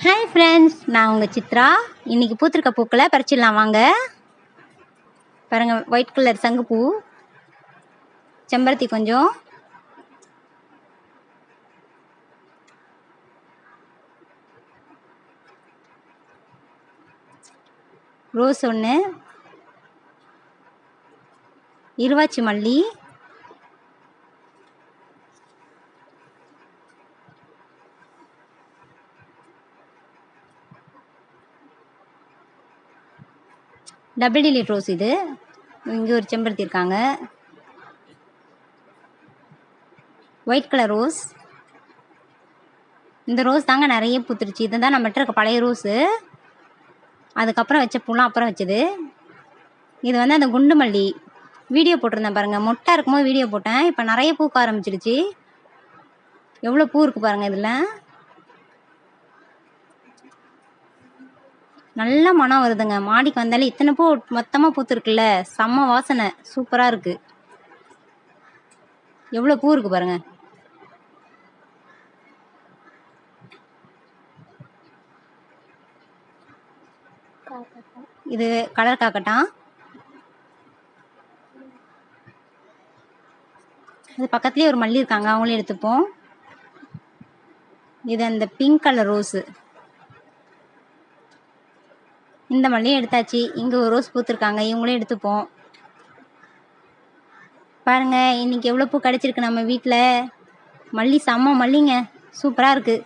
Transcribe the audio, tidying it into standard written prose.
Hi friends, நான் உங்கள் சித்ரா. இன்றைக்கி பூத்திருக்க பூக்களை பறிச்சிடலாம் வாங்க. பாருங்கள், ஒயிட் கலர் சங்குப்பூ, செம்பருத்தி கொஞ்சம், ரோஸ் ஒன்று, இருவாச்சி மல்லி, டபுள் டிலிட் ரோஸ். இது இங்கே ஒரு செம்பருத்தி இருக்காங்க. White colour rose. இந்த ரோஸ் தாங்க நிறைய பூத்துருச்சு. இதுதான் நம்மகிட்ட இருக்க பழைய ரோஸு. அதுக்கப்புறம் வச்ச பூலாம் அப்புறம் வச்சது. இது வந்து அந்த குண்டு மல்லி வீடியோ போட்டிருந்தேன் பாருங்கள். மொட்டை இருக்கும்போது வீடியோ போட்டேன். இப்போ நிறைய பூக்க ஆரம்பிச்சிருச்சு. எவ்வளோ பூ இருக்குது பாருங்கள். இதில் நல்ல மனம் வருதுங்க. மாடிக்கு வந்தாலே இத்தனை பூ மொத்தமாக பூத்துருக்குல்ல, செம்ம வாசனை, சூப்பராக இருக்குது. எவ்வளோ பூ இருக்குது பாருங்க. இது கலர் காக்கட்டான். இது பக்கத்துலேயே ஒரு மல்லி இருக்காங்க, அவங்களே எடுத்துப்போம். இது அந்த பிங்க் கலர் ரோஸு. இந்த மல்லியும் எடுத்தாச்சு. இங்கே ஒரு ரோஸ் பூத்துருக்காங்க, இவங்களே எடுத்துப்போம். பாருங்கள், இன்றைக்கி எவ்வளோ பூ கிடச்சிருக்கு நம்ம வீட்டில். மல்லி செம்ம மல்லிங்க, சூப்பராக இருக்குது.